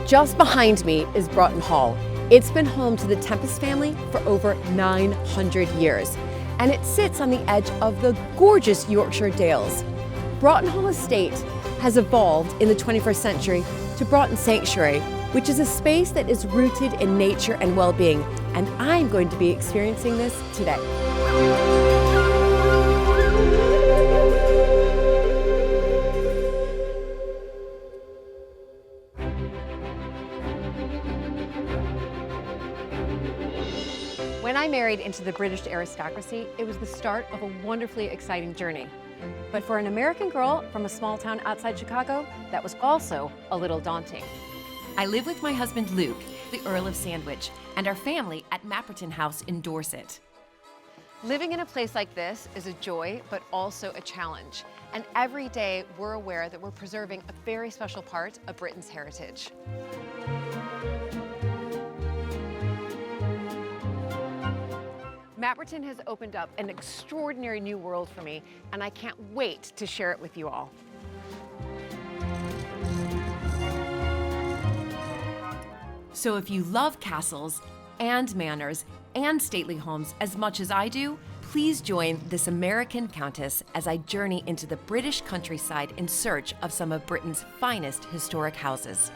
Just behind me is Broughton Hall. It's been home to the Tempest family for over 900 years, and it sits on the edge of the gorgeous Yorkshire Dales. Broughton Hall Estate has evolved in the 21st century to Broughton Sanctuary, which is a space that is rooted in nature and well-being, and I'm going to be experiencing this today. When I married into the British Aristocracy, it was the start of a wonderfully exciting journey. But for an American girl from a small town outside Chicago, that was also a little daunting. I live with my husband Luke, the Earl of Sandwich, and our family at Mapperton House in Dorset. Living in a place like this is a joy, but also a challenge. And every day we're aware that we're preserving a very special part of Britain's heritage. Mapperton has opened up an extraordinary new world for me, and I can't wait to share it with you all. So if you love castles and manors and stately homes as much as I do, please join this American Countess as I journey into the British countryside in search of some of Britain's finest historic houses.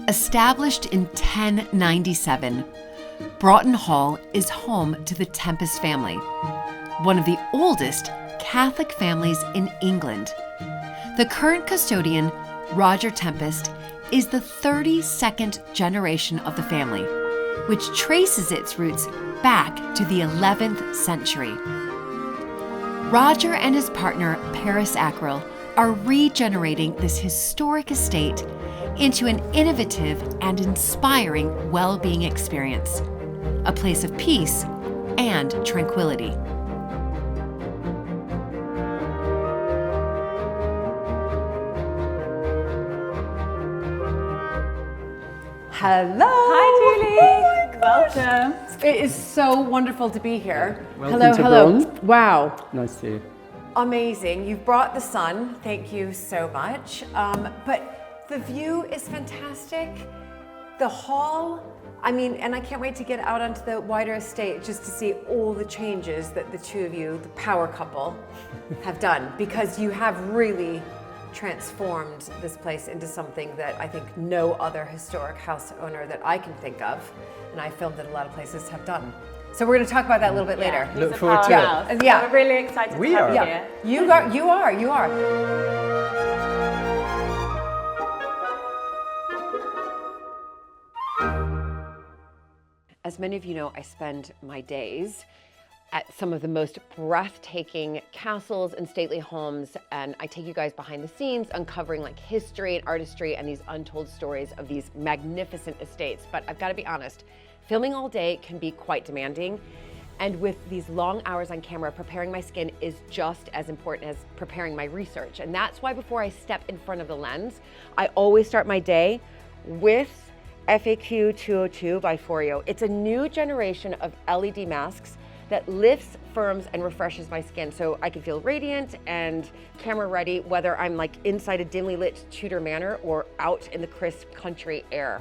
Established in 1097, Broughton Hall is home to the Tempest family, one of the oldest Catholic families in England. The current custodian, Roger Tempest, is the 32nd generation of the family, which traces its roots back to the 11th century. Roger and his partner, Paris Ackrell, are regenerating this historic estate into an innovative and inspiring well-being experience, a place of peace and tranquility. Hello! Hi, Julie! Oh my gosh. Welcome. It is so wonderful to be here. Welcome to hello. Bronze. Wow. Nice to see you. Amazing. You've brought the sun. Thank you so much. But the view is fantastic. The hall, I mean, and I can't wait to get out onto the wider estate just to see all the changes that the two of you, the power couple, have done, because you have really transformed this place into something that I think no other historic house owner that I can think of, and I filmed at a lot of places, have done. So we're going to talk about that a little bit later. Look forward to it. Yeah. We're really excited to have you here. You are. As many of you know, I spend my days at some of the most breathtaking castles and stately homes, and I take you guys behind the scenes, uncovering like history and artistry and these untold stories of these magnificent estates. But I've got to be honest, filming all day can be quite demanding, and with these long hours on camera, preparing my skin is just as important as preparing my research. And that's why before I step in front of the lens, I always start my day with FAQ 202 by Foreo. It's a new generation of LED masks that lifts, firms, and refreshes my skin so I can feel radiant and camera ready, whether I'm like inside a dimly lit Tudor manor or out in the crisp country air.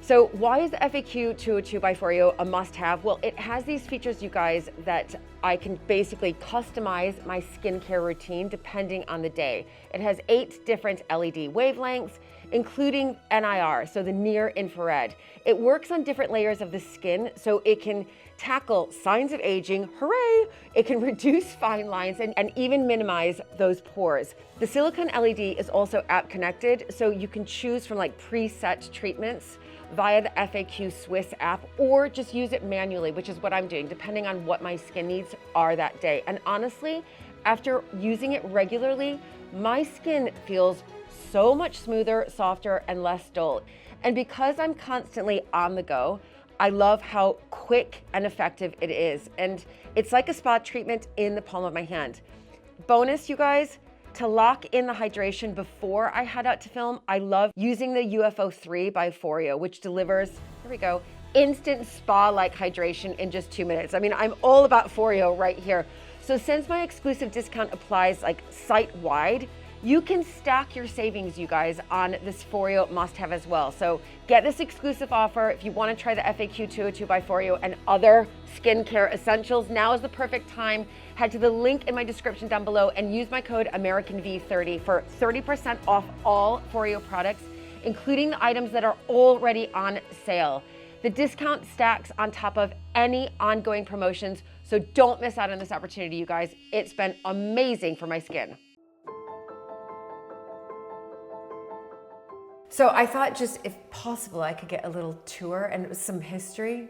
So why is the FAQ 202 by Foreo a must-have? Well, it has these features, you guys, that I can basically customize my skincare routine depending on the day. It has 8 different LED wavelengths, including NIR, so the near infrared. It works on different layers of the skin, so it can tackle signs of aging, hooray! It can reduce fine lines and even minimize those pores. The silicone LED is also app connected, so you can choose from like preset treatments via the FAQ Swiss app, or just use it manually, which is what I'm doing, depending on what my skin needs are that day. And honestly, after using it regularly, my skin feels so much smoother, softer, and less dull. And because I'm constantly on the go, I love how quick and effective it is. And it's like a spa treatment in the palm of my hand. Bonus, you guys, to lock in the hydration before I head out to film, I love using the UFO 3 by Foreo, which delivers, here we go, instant spa-like hydration in just 2 minutes. I mean, I'm all about Foreo right here. So since my exclusive discount applies like site-wide, you can stack your savings, you guys, on this Foreo must-have as well. So get this exclusive offer. If you want to try the FAQ 202 by Foreo and other skincare essentials, now is the perfect time. Head to the link in my description down below and use my code AmericanV30 for 30% off all Foreo products, including the items that are already on sale. The discount stacks on top of any ongoing promotions, so don't miss out on this opportunity, you guys. It's been amazing for my skin. So I thought just if possible, I could get a little tour and some history.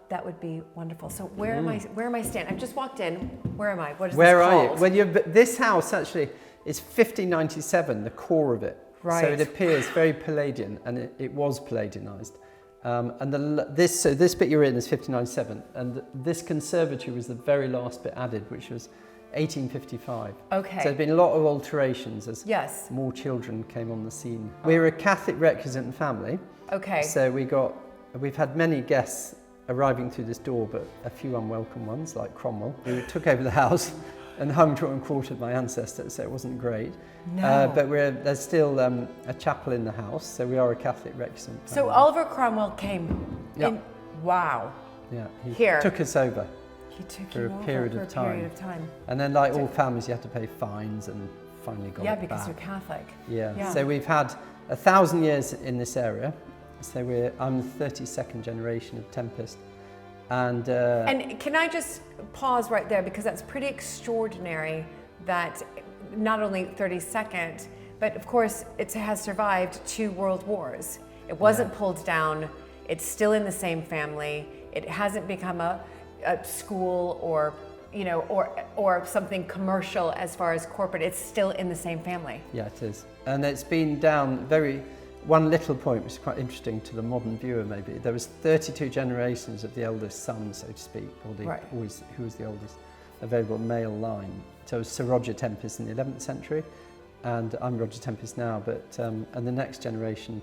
That would be wonderful. So where am I? Where am I standing? I've just walked in. Where am I? What is Where this are called? you? Well, this house actually is 1597, the core of it. Right. So it appears very Palladian, and it was Palladianized. And this bit you're in is 1597, and this conservatory was the very last bit added, which was 1855. Okay. So there's been a lot of alterations as Yes. more children came on the scene. We're a Catholic recusant family. Okay. So we've had many guests arriving through this door, but a few unwelcome ones, like Cromwell, who took over the house and hung, drawn, and quartered my ancestors, so it wasn't great. No. But there's still a chapel in the house, so we are a Catholic recusant family. So Oliver Cromwell came Yeah. in. Wow. Yeah, he Here. took us over. He took For you a over period for of a time. period of time. And then, like all families, you had to pay fines, and finally got Yeah, it because back. you're Catholic. Yeah. Yeah. So we've had 1,000 years in this area. So I'm the 32nd generation of Tempest. And can I just pause right there, because that's pretty extraordinary that not only 32nd, but of course it has survived 2 world wars. It wasn't pulled down. It's still in the same family. It hasn't become a school or or something commercial as far as corporate. It's still in the same family. yeah, it is. And it's been down one little point, which is quite interesting to the modern viewer maybe. There was 32 generations of the eldest son, so to speak, or who was the oldest available male line. So it was Sir Roger Tempest in the 11th century, and I'm Roger Tempest now, but and the next generation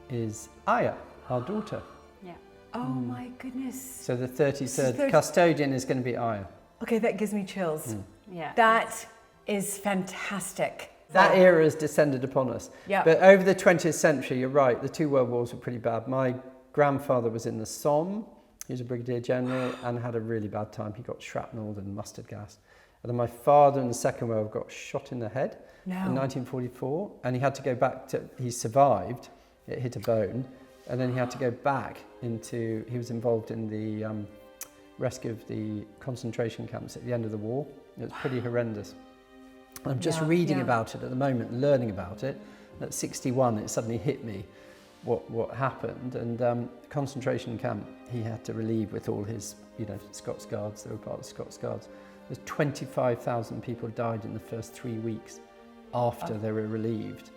is Aya, our daughter. Yeah. Oh my goodness. So the 33rd custodian is going to be Aya. Okay, that gives me chills. Yeah. That is fantastic. That era has descended upon us. Yeah. But over the 20th century, you're right, the 2 world wars were pretty bad. My grandfather was in the Somme. He was a brigadier general and had a really bad time. He got shrapnel and mustard gas. And then my father in the Second World War got shot in the head in 1944. And he had to go back he survived, it hit a bone. And then he had to go back he was involved in the rescue of the concentration camps at the end of the war. It was pretty horrendous. I'm just reading about it at the moment, learning about it. At 61, it suddenly hit me what happened. And the concentration camp he had to relieve with all his, Scots Guards. They were part of the Scots Guards. There's 25,000 people died in the first 3 weeks after they were relieved.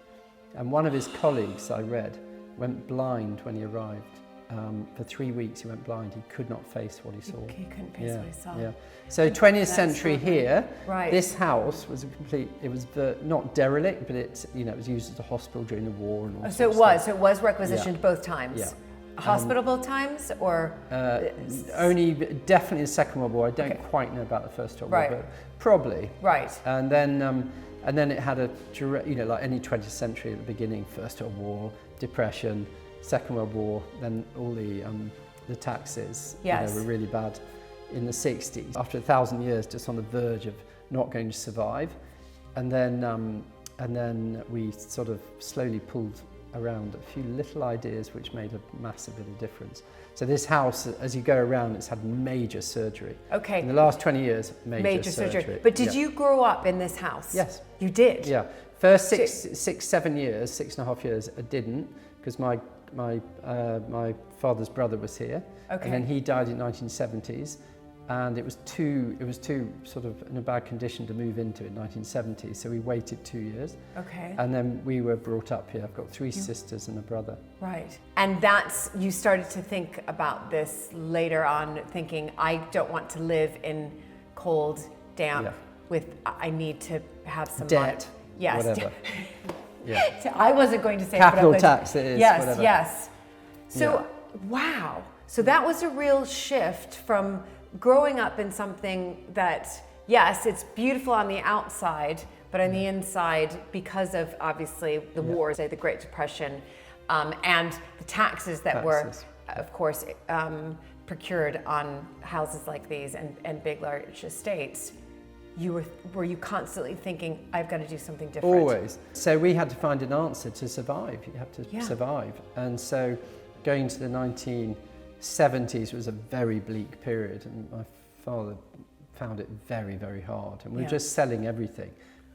And one of his colleagues, I read, went blind when he arrived. For 3 weeks he went blind. He could not face what he saw. He couldn't face what he saw. Yeah. So 20th century here, Right. this house was not derelict, but it was used as a hospital during the war and all So it was requisitioned both times. Yeah. Hospital both times, or only definitely the Second World War. I don't quite know about the First World War, but probably. Right. And then it had a direct, like any 20th century at the beginning, First World War, Depression, Second World War, then all the taxes were really bad in the 60s. After 1,000 years, just on the verge of not going to survive, and then we sort of slowly pulled around a few little ideas which made a massive bit of difference. So this house, as you go around, it's had major surgery. Okay. In the last 20 years, major surgery. But did you grow up in this house? Yes. You did? Yeah. First 6.5 years, I didn't, because my father's brother was here. Okay. And then he died in 1970s. And it was too sort of in a bad condition to move into in 1970, so we waited 2 years. Okay. And then we were brought up here. I've got 3 sisters and a brother. Right. And you started to think about this later on, thinking, I don't want to live in cold, damp, I need to have some debt, yes. whatever. Yeah. I wasn't going to say Capital it, tax it is, yes, whatever. Yes. So Wow. So that was a real shift from growing up in something that, yes, it's beautiful on the outside, but on the inside, because of obviously the wars, the Great Depression, and the taxes that were, of course, procured on houses like these and big, large estates. Were you constantly thinking, I've got to do something different? Always. So we had to find an answer to survive. You have to survive. And so going into the 1970s was a very bleak period, and my father found it very, very hard. And we were just selling everything.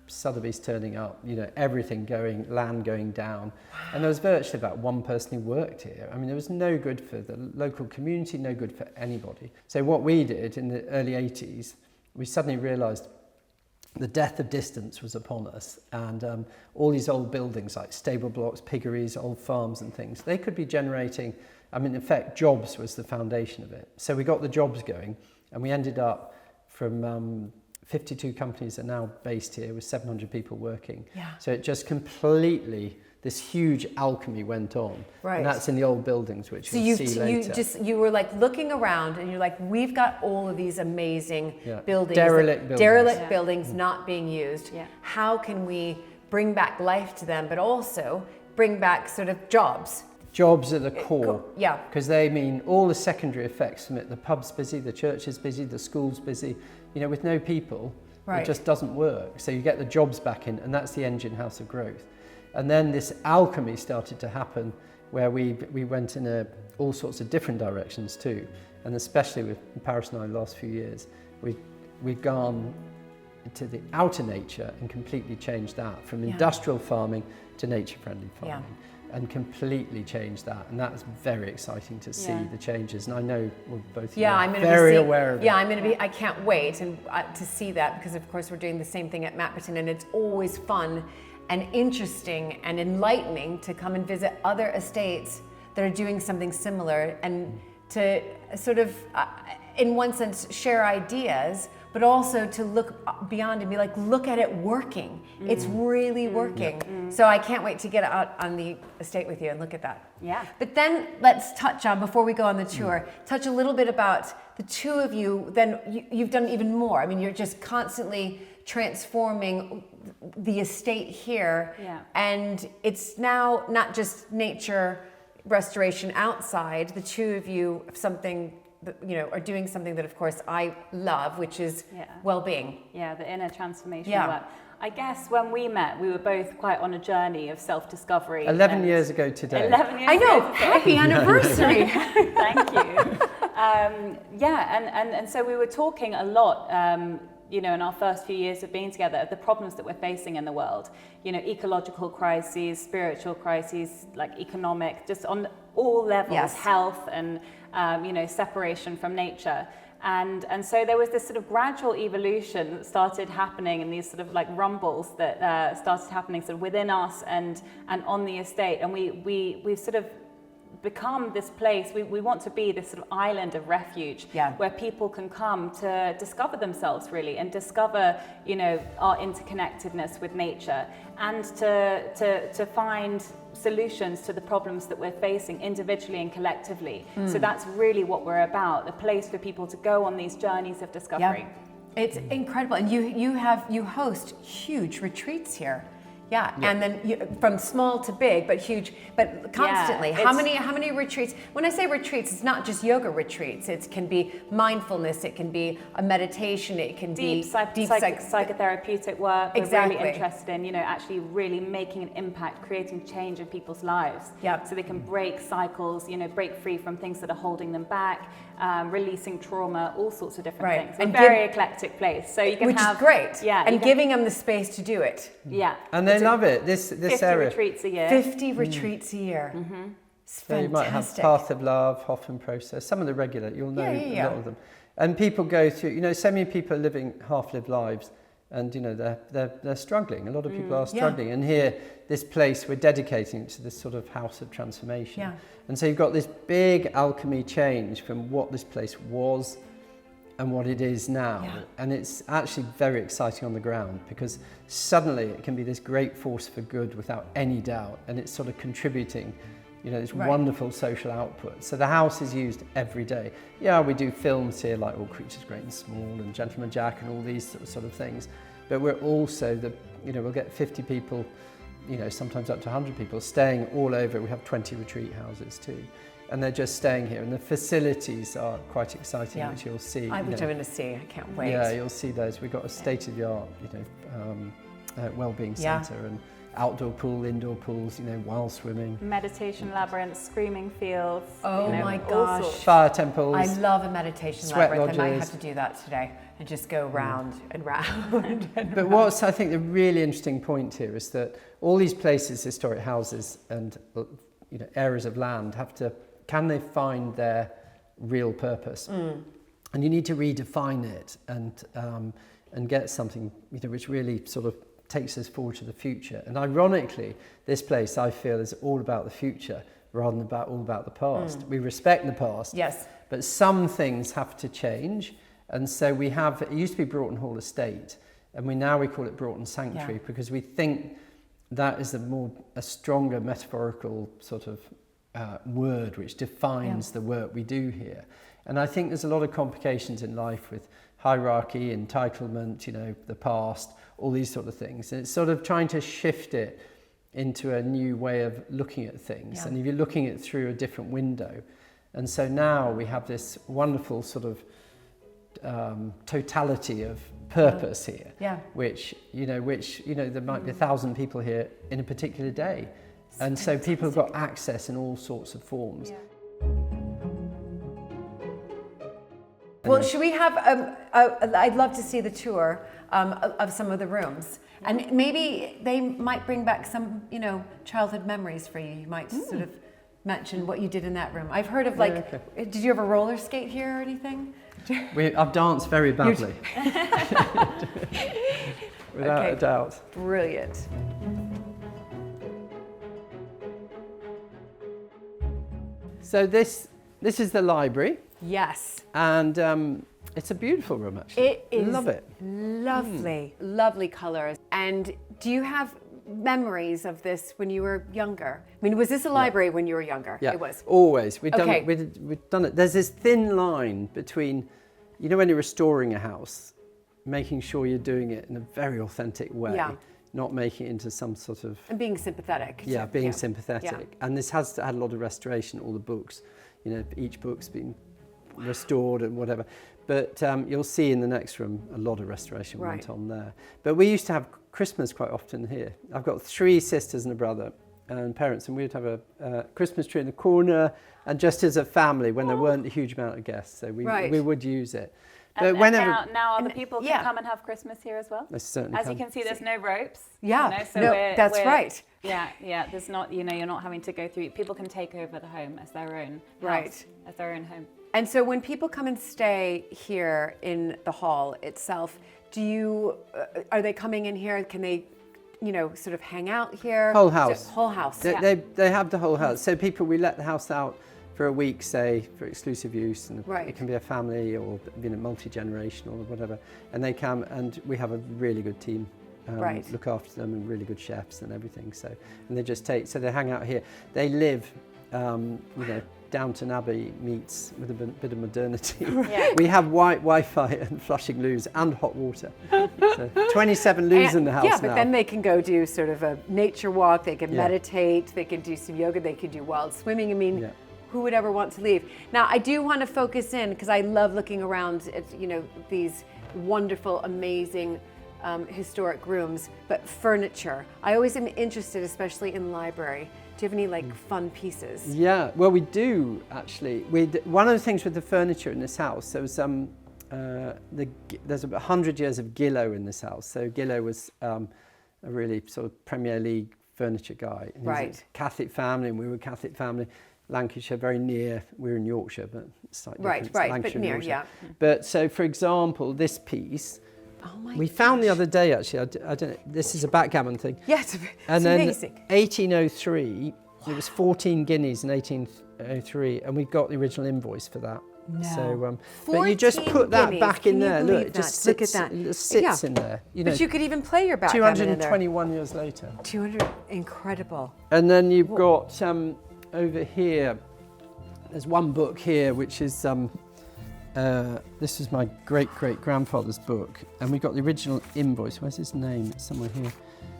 Sotheby's turning up, everything land going down. And there was virtually about one person who worked here. I mean, there was no good for the local community, no good for anybody. So what we did in the early 80s, we suddenly realised the death of distance was upon us, and all these old buildings like stable blocks, piggeries, old farms and things, they could be generating, in effect, jobs was the foundation of it. So we got the jobs going, and we ended up from 52 companies are now based here with 700 people working. Yeah. So it just completely, this huge alchemy went on. Right. And that's in the old buildings, which we'll see later. You were like looking around and you're like, we've got all of these amazing buildings. Derelict buildings not being used. Yeah. How can we bring back life to them, but also bring back sort of jobs? Jobs at the core. Yeah. Because they mean all the secondary effects from it. The pub's busy, the church is busy, the school's busy. With no people, it just doesn't work. So you get the jobs back in, and that's the engine house of growth. And then this alchemy started to happen where we went in all sorts of different directions too. And especially with Paris and I the last few years, we've gone to the outer nature and completely changed that from industrial farming to nature-friendly farming. And completely changed that, and that's very exciting to see the changes. And I know we're both very aware of it. Yeah, I can't wait to see that, because of course we're doing the same thing at Mapperton, and it's always fun and interesting and enlightening to come and visit other estates that are doing something similar, and to sort of, in one sense, share ideas, but also to look beyond and be like, look at it working. It's really working. So I can't wait to get out on the estate with you and look at that. Yeah. But then let's touch on, before we go on the tour, touch a little bit about the two of you. Then you've done even more. I mean, you're just constantly transforming the estate here. Yeah. And it's now not just nature restoration outside. The two of you have something, are doing something that, of course, I love, which is well-being. Yeah, the inner transformation work. I guess when we met, we were both quite on a journey of self-discovery. 11 years ago today. 11 years I know, ago today. happy anniversary. Thank you. And so we were talking a lot, in our first few years of being together, of the problems that we're facing in the world. Ecological crises, spiritual crises, like economic, just on all levels, health and separation from nature. And so there was this sort of gradual evolution that started happening, and these sort of like rumbles that started happening sort of within us and on the estate. And we've sort of become this place, we want to be this sort of island of refuge where people can come to discover themselves really, and discover, our interconnectedness with nature, and to find solutions to the problems that we're facing individually and collectively. So that's really what we're about, a place for people to go on these journeys of discovery. It's incredible. And you host huge retreats here. Yeah, and then from small to big, but huge, but constantly. How many retreats? When I say retreats, it's not just yoga retreats. It can be mindfulness, it can be a meditation, it can be deep psychotherapeutic work. Exactly. We're really interested in, actually really making an impact, creating change in people's lives. Yeah. So they can break cycles, break free from things that are holding them back, releasing trauma, all sorts of different things. And a very eclectic place. So you can which is great. Yeah. And giving them the space to do it. Yeah. And they love it. This 50 area. retreats a year. 50 retreats a year. It's so you might have Path of Love, Hoffman Process, some of the regular, you'll know a lot of them. And people go through, so many people are living half-lived lives, and they're struggling. A lot of people are struggling. And here, this place, we're dedicating it to this sort of house of transformation. Yeah. And so you've got this big alchemy change from what this place was and what it is now. Yeah. And it's actually very exciting on the ground, because suddenly it can be this great force for good without any doubt, and it's sort of contributing this wonderful social output. So the house is used every day. Yeah, we do films here like All Creatures Great and Small and Gentleman Jack and all these sort of things. But we're also we'll get 50 people, sometimes up to 100 people staying all over. We have 20 retreat houses too. And they're just staying here. And the facilities are quite exciting, which you'll see. Which I'm going to see. I can't wait. Yeah, you'll see those. We've got a state-of-the-art, well-being centre and outdoor pool, indoor pools, while swimming. Meditation labyrinths, screaming fields. Oh my gosh. Fire temples. I love a meditation sweat labyrinth. I might lodges. have to do that today and just go round and round. But what's, I think, the really interesting point here is that all these places, historic houses and areas of land can they find their real purpose? And you need to redefine it and get something which really sort of takes us forward to the future. And ironically, this place I feel is all about the future rather than all about the past. We respect the past, yes, but some things have to change. And so we have, it used to be Broughton Hall Estate, and we call it Broughton Sanctuary because we think that is a stronger metaphorical sort of word which defines the work we do here. And I think there's a lot of complications in life with hierarchy, entitlement, the past, all these sort of things. And it's sort of trying to shift it into a new way of looking at things. And if you're looking at it through a different window. And so now we have this wonderful sort of totality of purpose here, which there might be 1,000 people here in a particular day. And so people have got access in all sorts of forms. Yeah. Well, should we have, I'd love to see the tour of some of the rooms. And maybe they might bring back some, childhood memories for you. You might sort of mention what you did in that room. I've heard of did you ever roller skate here or anything? I've danced very badly. Without a doubt. Brilliant. So this is the library. Yes. And it's a beautiful room, actually. It is. Love it. Lovely. Lovely colours. And do you have memories of this when you were younger? I mean, was this a library when you were younger? Yeah, it was. Always. We've done it. There's this thin line between, when you're restoring a house, making sure you're doing it in a very authentic way. Yeah. Not making it into some sort of... And being sympathetic. Yeah, being sympathetic. Yeah. And this has had a lot of restoration, all the books. Each book's been restored and whatever. But you'll see in the next room a lot of restoration went on there. But we used to have Christmas quite often here. I've got 3 sisters and a brother and parents, and we would have a Christmas tree in the corner, and just as a family when there weren't a huge amount of guests, so we would use it. But whenever now other people can come and have Christmas here as well. They certainly As you can see, there's no ropes. Yeah, so that's right. Yeah. There's not, you're not having to go through. People can take over the home as their own house, as their own home. And so when people come and stay here in the hall itself, are they coming in here? Can they, sort of hang out here? Whole house. Whole house. They have the whole house. So we let the house out for a week, say, for exclusive use, and it can be a family or multi-generational or whatever, and they come, and we have a really good team look after them, and really good chefs and everything. So, and they hang out here. They live, Downton Abbey meets with a bit of modernity. We have Wi-Fi and flushing loos and hot water. So 27 loos in the house now. Yeah, but then they can go do sort of a nature walk. They can meditate. They can do some yoga. They can do wild swimming. I mean. Yeah. Who would ever want to leave? Now, I do want to focus in because I love looking around at, these wonderful, amazing, historic rooms, but furniture. I always am interested, especially in library. Do you have any fun pieces? Yeah, well, we do actually. One of the things with the furniture in this house, there's about 100 years of Gillow in this house. So Gillow was a really sort of Premier League furniture guy. And he was a Catholic family, and we were a Catholic family. Lancashire, very near. We're in Yorkshire, but slightly different. Right, but near, yeah. But so, for example, this piece, we found the other day. Actually, I don't know. This is a backgammon thing. Yes, and then amazing. 1803. It was 14 guineas in 1803, and we've got the original invoice for that. No. So, but you just put that back in there. Look, it just sits. Look at that. It sits in there. But you could even play your backgammon in there. 221 years later. 200, incredible. And then you've got. over here, there's one book here which is this is my great-great-grandfather's book, and we got the original invoice. Where's his name? It's somewhere here.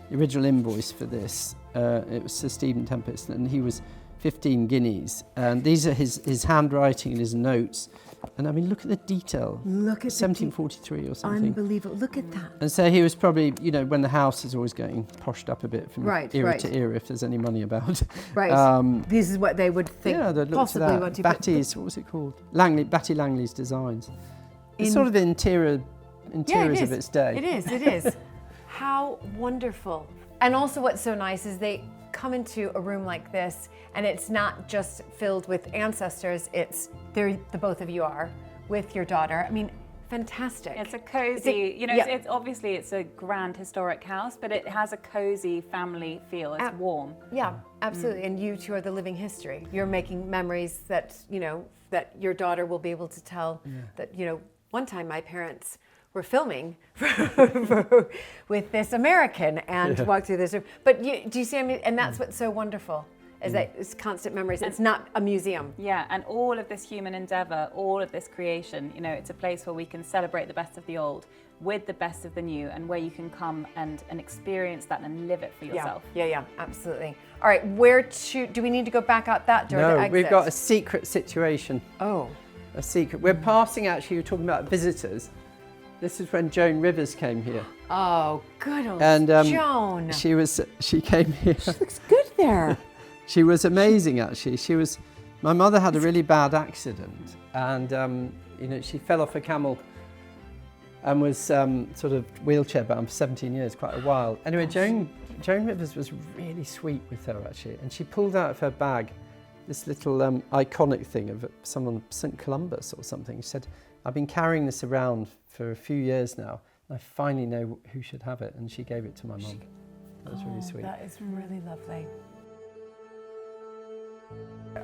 The original invoice for this. It was Sir Stephen Tempest, and he was 15 guineas. And these are his handwriting and his notes. And I mean, look at the detail. Look at 1743 or something. Unbelievable. Look at that. And so he was probably, you know, when the house is always getting poshed up a bit from Right, era right. to era, if there's any money about. Right. This is what they would think Yeah, they'd look to possibly that. want to Batty's, what was it called? Batty Langley's designs. It's In- sort of the interiors it of its day. It is. How wonderful. And also what's so nice is they come into a room like this and it's not just filled with ancestors, it's the both of you are with your daughter. I mean, fantastic. It's a cozy, it's obviously it's a grand historic house, but it has a cozy family feel. It's warm. Yeah, absolutely. And you two are the living history. You're making memories that, that your daughter will be able to tell that, one time my parents were filming with this American and walked through this room. But do you see, and that's what's so wonderful, is that it's constant memories. It's not a museum. Yeah, and all of this human endeavor, all of this creation, it's a place where we can celebrate the best of the old with the best of the new, and where you can come and experience that and live it for yourself. Yeah, absolutely. All right, do we need to go back out that door to No, exit? we've got a secret situation. Oh. A secret. We're passing, actually, you're talking about visitors. This is when Joan Rivers came here. Oh, good old And Joan. she came here. She looks good there. She was amazing, actually. My mother had a really bad accident, and she fell off a camel and was sort of wheelchair bound for 17 years, quite a while. Anyway, Joan Rivers was really sweet with her, actually, and she pulled out of her bag this little iconic thing of someone, St. Columbus or something. She said, I've been carrying this around for a few years now, and I finally know who should have it, and she gave it to my mum. That was really sweet. That is really lovely.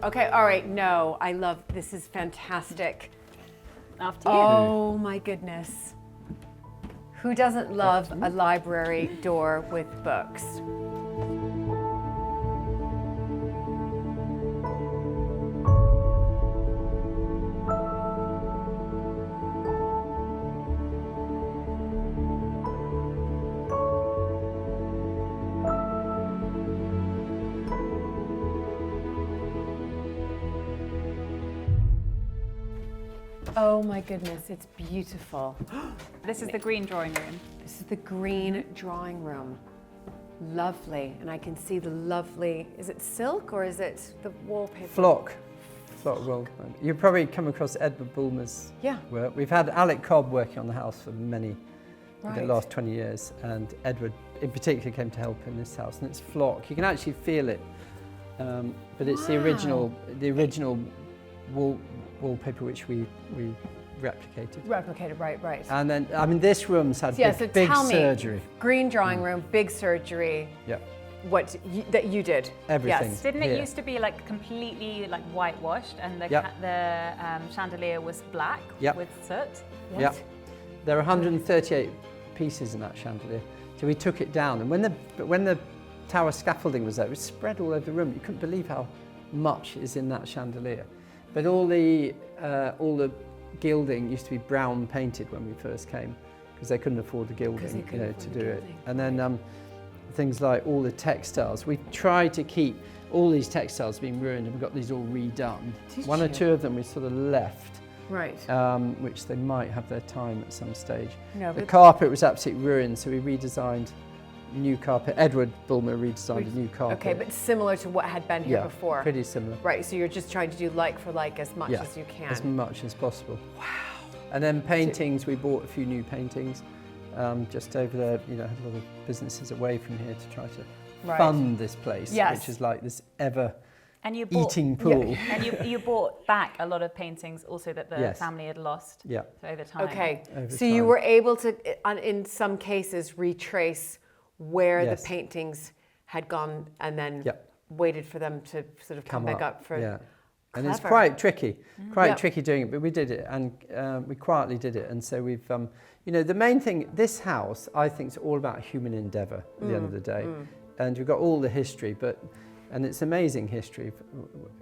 Okay, all right, no, I love, this is fantastic. After you. Oh my goodness. Who doesn't love a library door with books? Oh my goodness, it's beautiful. This is the green drawing room. This is the green drawing room. Lovely, and I can see the lovely, is it silk or is it the wallpaper? Flock wool. You've probably come across Edward Bulmer's work. We've had Alec Cobb working on the house for the last 20 years, and Edward in particular came to help in this house, and it's flock. You can actually feel it, but it's the original wallpaper which we replicated. Replicated, right. And then, I mean, this room's had So big tell me, surgery. green drawing room, big surgery. Yeah. That you did? Everything. Yes. Didn't it used to be like completely like whitewashed, and the chandelier was black with soot? Yeah. There are 138 pieces in that chandelier. So we took it down, and when the tower scaffolding was there, it was spread all over the room. You couldn't believe how much is in that chandelier. But all the gilding used to be brown painted when we first came, because they couldn't afford the gilding, to do it. And then things like all the textiles. We tried to keep all these textiles being ruined, and we got these all redone. One or two of them we sort of left, which they might have their time at some stage. No, the carpet was absolutely ruined, so we redesigned new carpet. Edward Bulmer redesigned a new carpet. Okay, but similar to what had been here before. Pretty similar. Right, so you're just trying to do like for like as much as you can. As much as possible. Wow. And then paintings, we bought a few new paintings just over there. Had a lot of businesses away from here to try to fund this place, which is like this eating pool. And you bought back a lot of paintings also that the family had lost over time. Okay, so you were able to, in some cases, retrace where the paintings had gone, and then waited for them to sort of come back up for. Yeah, and it's quite tricky, tricky doing it, but we did it, and we quietly did it, and so we've, the main thing, this house, I think, is all about human endeavour at the end of the day, and we've got all the history, but And it's amazing history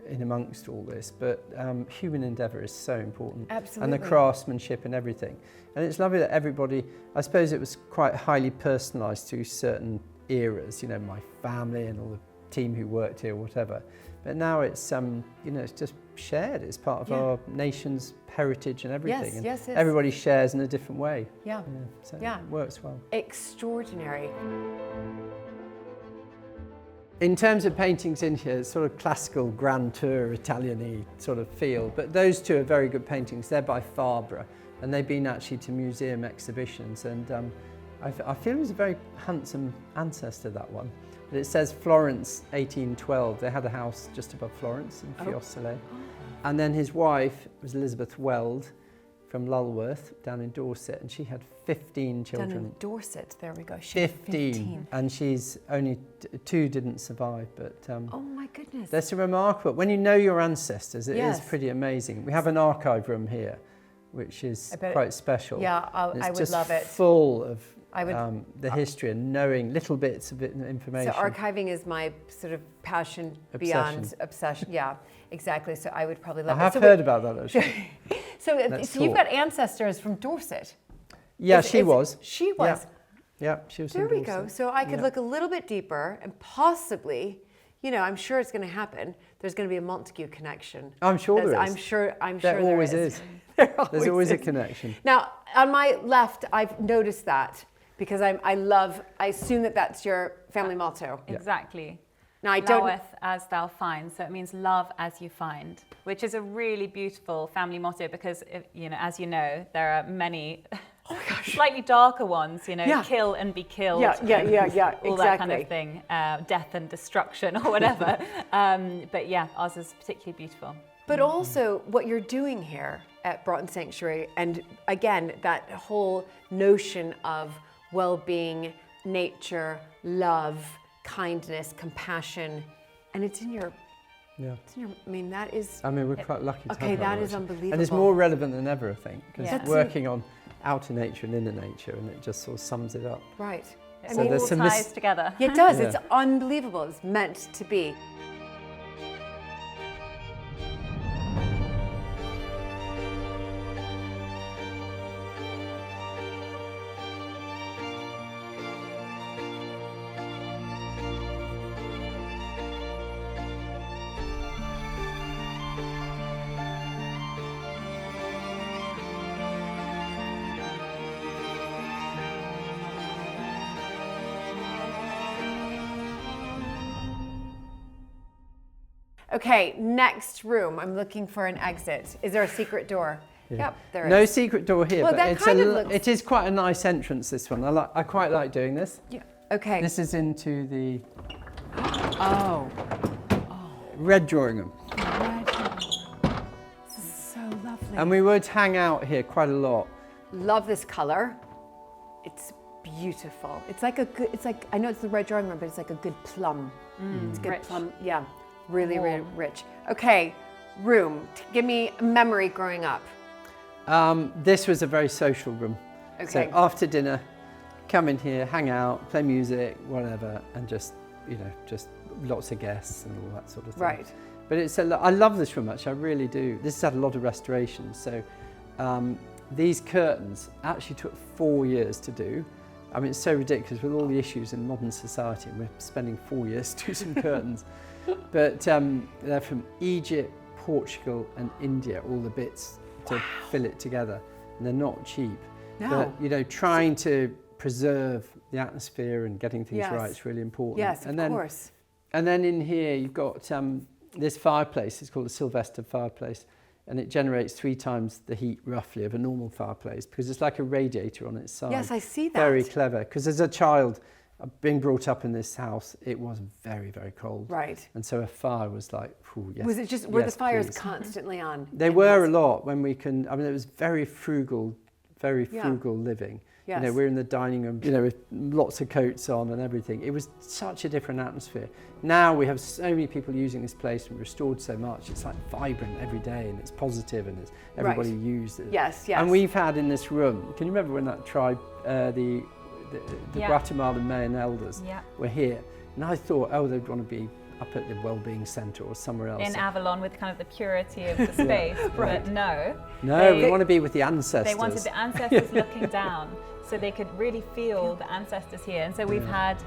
in amongst all this, but human endeavour is so important. Absolutely. And the craftsmanship and everything. And it's lovely that everybody, I suppose it was quite highly personalised to certain eras, you know, my family and all the team who worked here, whatever. But now it's, you know, it's just shared. It's part of our nation's heritage and everything. Yes, and yes, yes. everybody shares in a different way. Yeah. So Yeah. it works well. Extraordinary. In terms of paintings in here, it's sort of classical Grand Tour Italian-y sort of feel, but those two are very good paintings. They're by Fabre, and they've been actually to museum exhibitions, and I feel it was a very handsome ancestor, that one. But it says Florence 1812. They had a house just above Florence in Fiesole. And then his wife was Elizabeth Weld from Lulworth down in Dorset, and she had 15 children. Down in Dorset, there we go. She 15. And she's only, 2 didn't survive, but Oh my goodness. that's remarkable. When you know your ancestors, it is Yes. pretty amazing. We have an archive room here, which is quite special. Yeah, I It's would love it. full of I would- the history and knowing little bits of information. So archiving is my sort of passion beyond obsession. Yeah, exactly. So I would probably love I have it. So heard about that actually. So Let's you've talk. got ancestors from Dorset. Yeah, she was. She was. Yeah, she was. There from we go. Dorset. So I could look a little bit deeper and possibly, you know, I'm sure it's going to happen. There's going to be a Montague connection. I'm sure there is. I'm sure There there always is. There's always a is. connection. Now, on my left, I've noticed that because I assume that that's your family motto. Exactly. Now, I don't. Knoweth as thou find, so it means love as you find, which is a really beautiful family motto because, you know, as you know, there are many slightly darker ones, you know, Yeah. kill and be killed. Yeah, all that kind of thing, death and destruction or whatever. But yeah, ours is particularly beautiful. But also what you're doing here at Broughton Sanctuary, and again, that whole notion of well-being, nature, love, kindness, compassion, and it's in your, I mean, that is, I mean, we're quite lucky to okay, have that is actually. unbelievable. And it's more relevant than ever, I think, because Yeah. working on outer nature and inner nature, and it just sort of sums it up. right. It So all there's some ties together. It does, Yeah. it's unbelievable, it's meant to be. Okay, next room. I'm looking for an exit. Is there a secret door? Yep, there is. No secret door here, Well, but that kind of looks- it is quite a nice entrance, this one. I quite like doing this. Yeah. Okay. This is into the Oh, red drawing room. this is so lovely. And we would hang out here quite a lot. Love this color. It's beautiful. It's like a good, it's like, I know it's the red drawing room, but it's like a good plum. It's good rich. plum, yeah. Really, really rich. Okay, room. Give me a memory growing up. This was a very social room. So Okay. after dinner, come in here, hang out, play music, whatever, and just, you know, just lots of guests and all that sort of thing. Right. But I love this room actually, I really do. This has had a lot of restorations. So these curtains actually took 4 years to do. I mean, it's so ridiculous with all the issues in modern society, and we're spending 4 years to do some curtains. But they're from Egypt, Portugal and India, all the bits to fill it together. And they're not cheap. No. But, you know, trying to preserve the atmosphere and getting things Yes. right is really important. Yes, and of course. And then in here you've got this fireplace. It's called a Sylvester fireplace, and it generates 3 times the heat roughly of a normal fireplace because it's like a radiator on its side. Yes, I see that. Very clever. Because as a child, being brought up in this house, it was very, very cold. Right. And so a fire was like, ooh, yes. Was it just, were the yes, fires please. constantly on? They in were house? a lot when we can. I mean, it was very frugal living. Yes. You know, we're in the dining room, you know, with lots of coats on and everything. It was such a different atmosphere. Now we have so many people using this place and restored so much. It's like vibrant every day and it's positive and it's, everybody used it. Yes, yes. And we've had in this room, can you remember when that tribe, the Yeah. Guatemalan Mayan elders Yeah. were here? And I thought, oh, they'd want to be up at the Wellbeing Centre or somewhere else. In Avalon, with kind of the purity of the space, but no. We want to be with the ancestors. They wanted the ancestors looking down, so they could really feel the ancestors here. And so we've had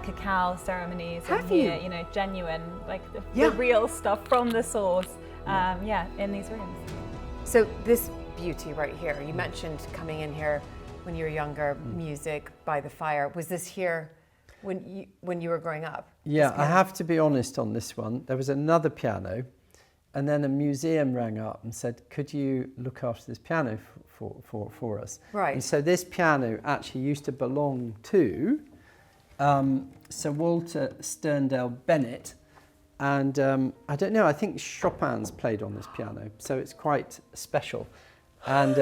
cacao ceremonies in here, you know, genuine, like the real stuff from the source, in these rooms. So this beauty right here, you mentioned coming in here when you were younger, music by the fire. Was this here when you were growing up? Yeah, I have to be honest on this one. There was another piano, and then a museum rang up and said, could you look after this piano for us? Right. And so this piano actually used to belong to Sir Walter Sterndale Bennett, and I don't know, I think Chopin's played on this piano, so it's quite special. And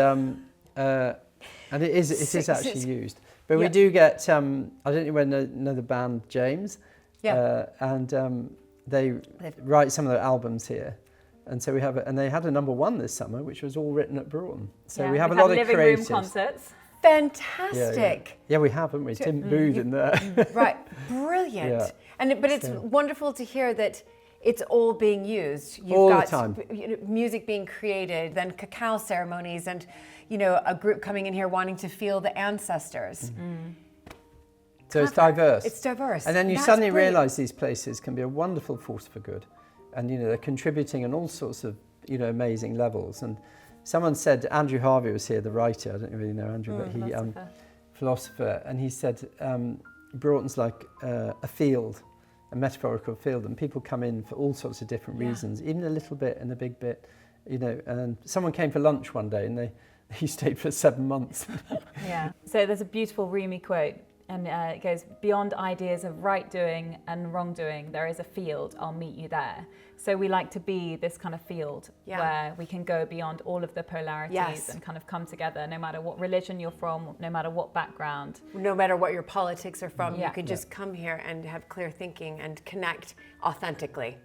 it is actually used. But we do get, I don't know the band James, and they write some of their albums here. And so we have, and they had a #1 this summer, which was all written at Broughton. So we have a lot of living creatives. room concerts. Fantastic. Yeah, we have, haven't we? Tim Booth in there. Right, brilliant. But it's wonderful to hear that it's all being used. You've all got the time. Music being created, then cacao ceremonies, and a group coming in here wanting to feel the ancestors. So it's diverse. It's diverse. And then you That's suddenly brilliant. realise these places can be a wonderful force for good. And, they're contributing on all sorts of, amazing levels. And someone said, Andrew Harvey was here, the writer, I don't really know Andrew, but he, philosopher, and he said, Broughton's like a field, a metaphorical field, and people come in for all sorts of different reasons, even a little bit and a big bit, and someone came for lunch one day and he stayed for 7 months. So there's a beautiful Rumi quote, and it goes, beyond ideas of right doing and wrongdoing, there is a field, I'll meet you there. So we like to be this kind of field where we can go beyond all of the polarities and kind of come together, no matter what religion you're from, no matter what background. No matter what your politics are from, you can just come here and have clear thinking and connect authentically.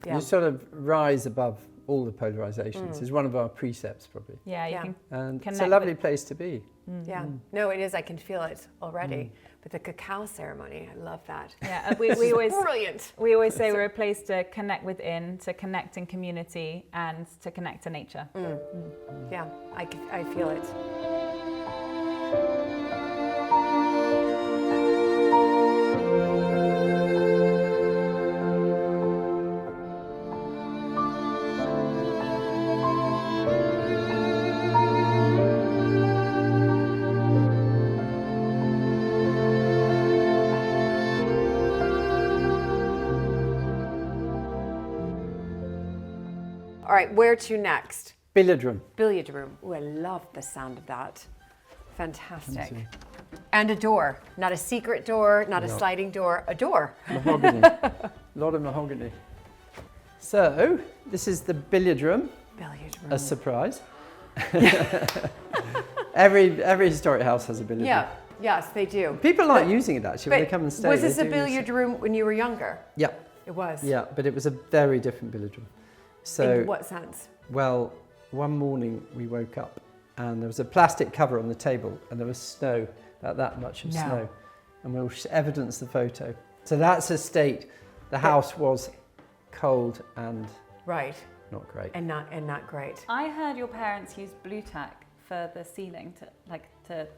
You sort of rise above all the polarizations is one of our precepts, probably. And it's a lovely place to be. No, it is. I can feel it already. But the cacao ceremony, I love that. We always brilliant. We always say we're a place to connect within, to connect in community, and to connect to nature. Yeah, I feel it. All right, where to next? Billiard room. Billiard room. Oh, I love the sound of that. Fantastic. And a door. Not a secret door, not a sliding door, a door. Mahogany. A lot of mahogany. So, this is the billiard room. Billiard room. A surprise. Every historic house has a billiard room. Yes, they do. People like using it actually when they come and stay. Was this a billiard room when you were younger? Yeah. It was? Yeah, but it was a very different billiard room. So, in what sense? Well, one morning we woke up and there was a plastic cover on the table and there was snow, about that much of snow. And we'll evidence the photo. So that's a state. The house was cold and not great. And not great. I heard your parents use blue tack for the ceiling to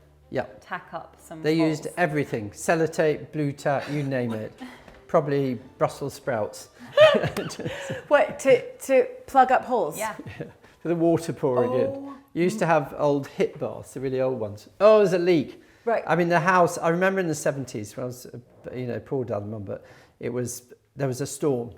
tack up some They holes. used everything. Sellotape, blue tack, you name it. Probably Brussels sprouts. What, to plug up holes? Yeah. For the water pouring in. You used to have old hip baths, the really old ones. Oh, there's a leak. Right. I mean, the house, I remember in the 70s when I was, poor dad and mum, but there was a storm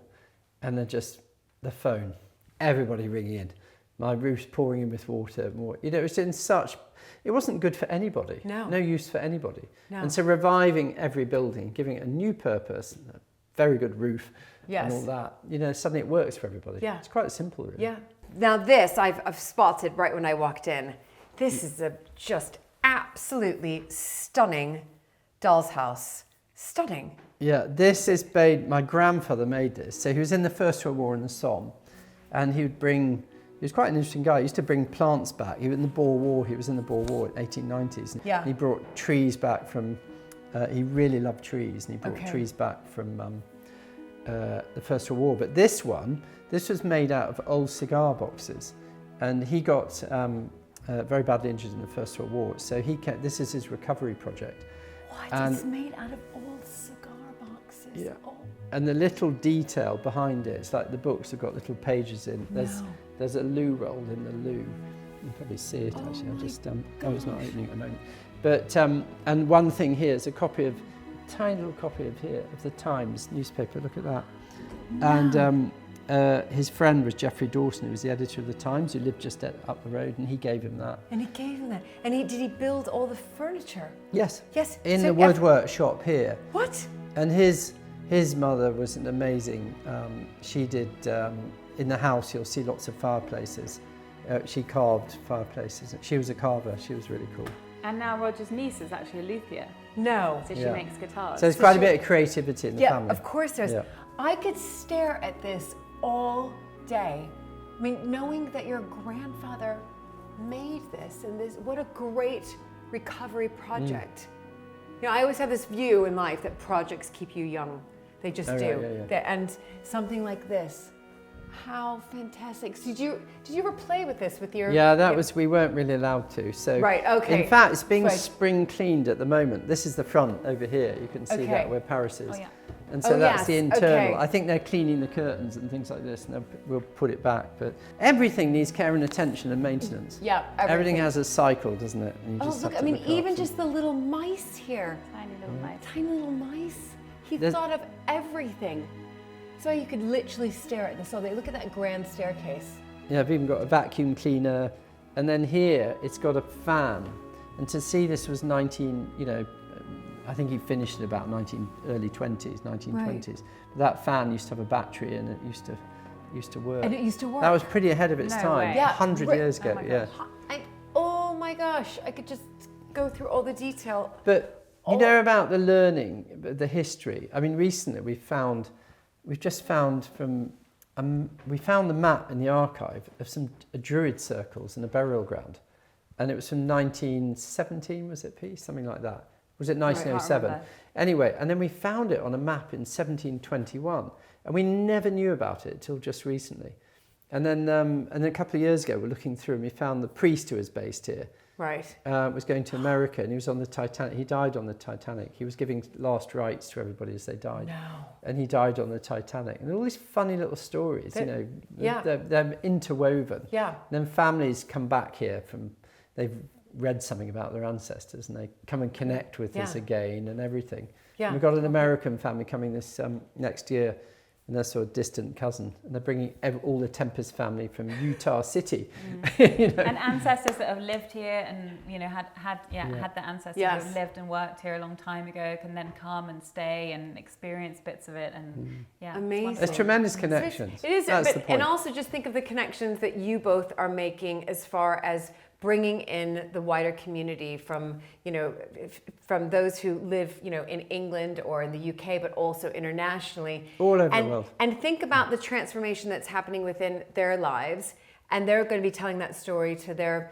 and the phone, everybody ringing in. My roof's pouring in with water. It wasn't good for anybody. No use for anybody. No. And so reviving every building, giving it a new purpose, a very good roof and all that, suddenly it works for everybody. Yeah. It's quite simple, really. Yeah. Now this, I've spotted right when I walked in. This is a just absolutely stunning doll's house. Stunning. Yeah, this is my grandfather made this. So he was in the First World War in the Somme, and he was quite an interesting guy. He used to bring plants back. He was in the Boer War. He was in the Boer War in the 1890s. Yeah. And he brought trees back from, he really loved trees, and he brought trees back from the First World War. But this was made out of old cigar boxes, and he got very badly injured in the First World War. So this is his recovery project. What? And It's made out of old cigar boxes. Yeah. Oh. And the little detail behind it, it's like the books have got little pages in. There's a loo rolled in the loo. You can probably see it actually. I'll just it's not opening at the moment. But and one thing here is a tiny little copy of the Times newspaper. Look at that. And his friend was Geoffrey Dawson, who was the editor of the Times, who lived just up the road, and he gave him that. And he gave him that. And did he build all the furniture? Yes. Yes. In the woodwork shop here. What? And his mother was an amazing. She did in the house. You'll see lots of fireplaces. She carved fireplaces. She was a carver. She was really cool. And now Roger's niece is actually a luthier, No. so she makes guitars. So there's quite a bit of creativity in the family. Yeah, of course there's. Yeah. I could stare at this all day. I mean, knowing that your grandfather made this, and what a great recovery project. You know, I always have this view in life that projects keep you young. They just do. Yeah. And something like this, how fantastic. So did you ever play with this with your... Yeah, we weren't really allowed to. So right, okay. In fact, it's being spring cleaned at the moment. This is the front over here. You can see that where Paris is. Oh, yeah. And so that's yes, the internal. okay. I think they're cleaning the curtains and things like this, and we'll put it back. But everything needs care and attention and maintenance. Yeah, everything has a cycle, doesn't it? And you just look, have to look even after just the little mice here. Tiny little mice. Tiny little mice. He thought of everything. So you could literally stare at this all day. Look at that grand staircase. Yeah, I've even got a vacuum cleaner. And then here, it's got a fan. And to see this was I think he finished it about early 1920s. Right. But that fan used to have a battery and it used to work. And it used to work. That was pretty ahead of its No time. way. Yeah, 100 years ago, oh my gosh, I could just go through all the detail. But you know about the learning, the history. I mean, recently we found the map in the archive of some Druid circles in a burial ground, and it was from 1917, was it, P? Something like that. Was it 1907? Anyway, and then we found it on a map in 1721, and we never knew about it till just recently. And then a couple of years ago, we're looking through and we found the priest who was based here. Right. Was going to America, and he was on the Titanic. He died on the Titanic. He was giving last rites to everybody as they died. No. And he died on the Titanic. And all these funny little stories, they're interwoven. Yeah. And then families come back here they've read something about their ancestors, and they come and connect with us again and everything. Yeah. And we've got an American family coming this next year, and they're sort of distant cousin, and they're bringing all the Tempest family from Utah City. And ancestors that have lived here and had their ancestors who have lived and worked here a long time ago can then come and stay and experience bits of it, and amazing. There's tremendous connections. It is, That's the point. and also just think of the connections that you both are making as far as bringing in the wider community from those who live, in England or in the UK, but also internationally. All over the world. And think about the transformation that's happening within their lives. And they're going to be telling that story to their,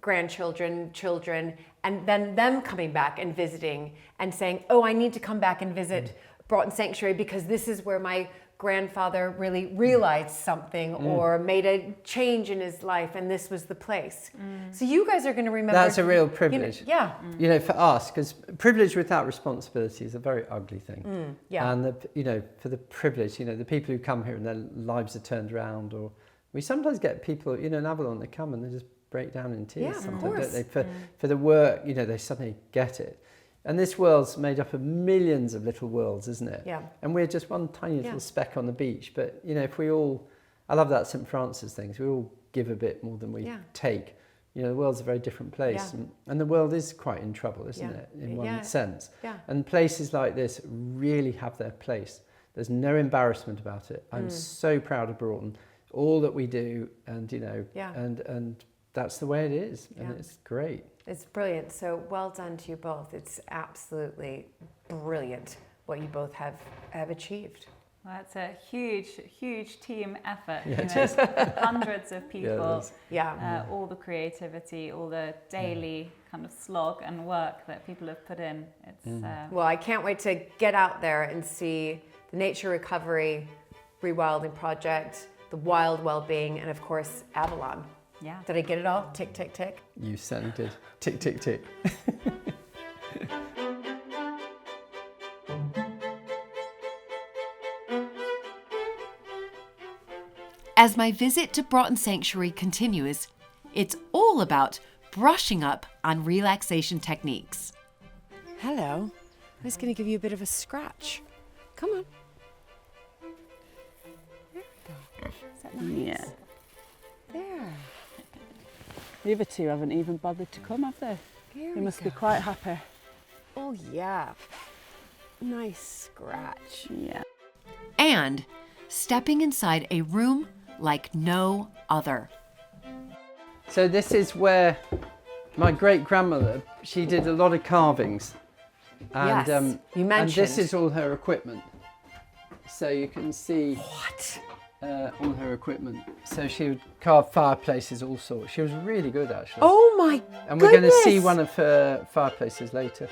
grandchildren, children, and then them coming back and visiting and saying, oh, I need to come back and visit Broughton Sanctuary because this is where my grandfather really realized something or made a change in his life, and this was the place. So you guys are going to remember. That's a real privilege. For us, because privilege without responsibility is a very ugly thing. And for the privilege, the people who come here and their lives are turned around, or we sometimes get people, in Avalon, they come and they just break down in tears. Yeah, sometimes, of course. don't they? For the work, they suddenly get it. And this world's made up of millions of little worlds, isn't it? Yeah. And we're just one tiny little speck on the beach. But, if we all, I love that St. Francis thing, so we all give a bit more than we take. The world's a very different place. Yeah. And the world is quite in trouble, isn't it? In one sense. Yeah. And places like this really have their place. There's no embarrassment about it. I'm so proud of Broughton, all that we do, and, and that's the way it is. And it's great. It's brilliant. So well done to you both. It's absolutely brilliant what you both have achieved. Well, it's a huge team effort. Yeah, Hundreds of people. All the creativity, all the daily kind of slog and work that people have put in. It's well, I can't wait to get out there and see the nature recovery, rewilding project, the wild well-being, and of course, Avalon. Yeah. Did I get it all? Tick, tick, tick. You certainly did. Tick, tick, tick. As my visit to Broughton Sanctuary continues, it's all about brushing up on relaxation techniques. Hello. I was going to give you a bit of a scratch. Come on. There we go. Is that nice? Yeah. There. The other two haven't even bothered to come, have they? Here They we must go. be quite happy. Oh, yeah. Nice scratch. Yeah. And stepping inside a room like no other. So this is where my great grandmother, she did a lot of carvings. And, Yes, you and this mentioned. is all her equipment. So you can see What? all her equipment. So she would carve fireplaces, all sorts. She was really good, actually. Oh my and we're going to see goodness. one of her fireplaces later.